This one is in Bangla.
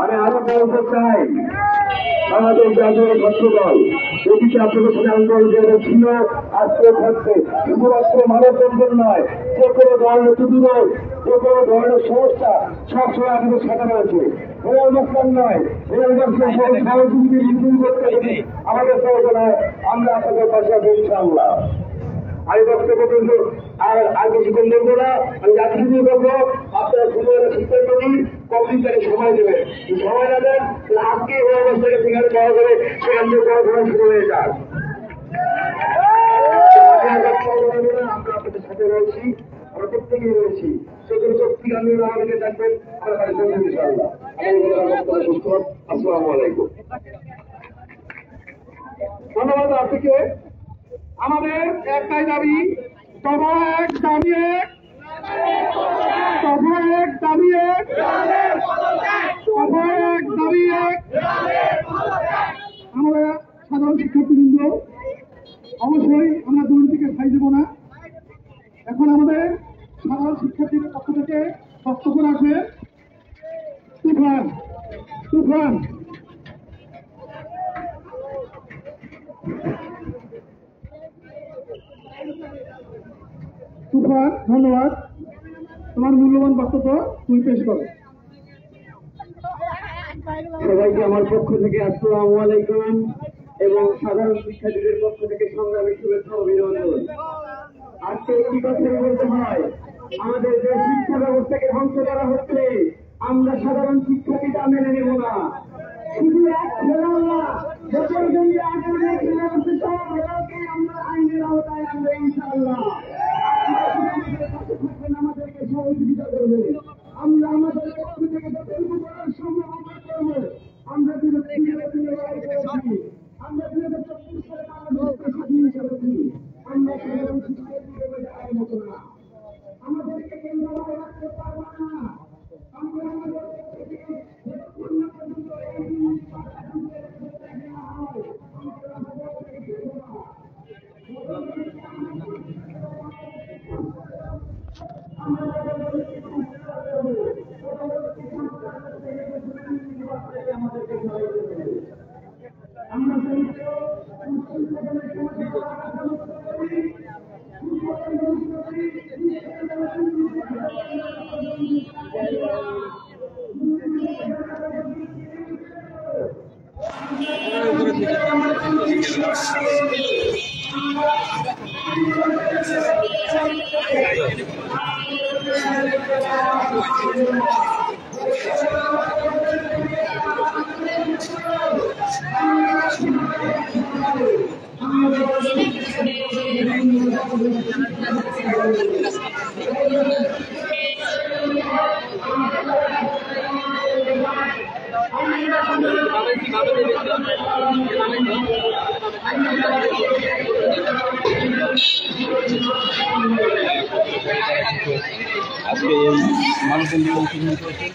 আমি আরো বলতে চাই, আমাদের জাতীয় ছাত্র দল অতীতে আপনাদের সাথে আন্দোলন ছিল, আজকে থাকবে শুধুমাত্র মানববন্ধন নয়, যে কোনো ধরনের প্রতিরোধ, যে কোনো ধরনের সমস্যা সবসময় আমাদের সাথে রয়েছে। রেল অনুষ্ঠান নয়, রেল অনুষ্ঠান সহযোগিতা করতে আমাদের প্রয়োজনে আমরা আপনাদের পাশে আছি ইনশাআল্লাহ। আমি বক্তব্য কিন্তু আর বেশিক্ষণ বলবো না, আমি যাত্রী বলবো আপনারা সুন্দর সিদ্ধান্ত নিন, কতদিন তাকে সময় দেবেন। সময় না দেন আজকে ওই অবস্থাকে সেখানে পাওয়া যাবে, সেখান থেকে পড়াশোনা শুরু হয়ে যাক। আমরা আপনাদের সাথে রয়েছি, আমরা প্রত্যেকেই রয়েছি। সেগুলো শক্তি আমি আমাদেরকে থাকবেন, আমরা বাড়ি করবেন ইনশাআল্লাহ। আসসালামু আলাইকুম। ধন্যবাদ আপনাকে। আমাদের একটাই দাবি, তবা এক দাবি এক, তবা এক দাবি এক, তবা এক দাবি এক। আমরা সাধারণ শিক্ষার্থীবৃন্দ অবশ্যই আমরা দুর্নীতিকে ছাই দেব না। এখন আমাদের সাধারণ শিক্ষার্থীদের পক্ষ থেকে বক্তব্য রাখবে তুফান। তুফান তুফান ধন্যবাদ, তোমার মূল্যবান বক্তব্য তুমি পেশ করো। সবাইকে আমার পক্ষ থেকে আসসালামু আলাইকুম এবং সাধারণ শিক্ষার্থীদের পক্ষ থেকে সংগ্রামী শুভেচ্ছা অভিনন্দন। আজকে একটি কথাই বলতে হয়, আমাদের যে শিক্ষা ব্যবস্থাকে ধ্বংস করা হচ্ছে, আমরা সাধারণ শিক্ষার্থীরা মেনে নেব না। শুধু এক খেলা যতজন আগে খেলা করতে সব খেলাকে আমরা আইনের আওতায় আনবো ইনশাআল্লাহ। আমাদেরকে সহযোগিতা করবে, আমরা আমাদের পক্ষ থেকে যতটুকু করার সম্ভব আমরা করবো। আমরা লড়াই করেছি, আমরা 2024 সালে বাংলাদেশকে স্বাধীন করেছি। আমরা সাধারণ শিক্ষার্থীদের আইন মতো না, আমাদেরকে কেন্দ্র রাখতে পারবো না। আমরা আমাদের আজকে এই মানববন্ধন অংশগ্রহণ করেছে।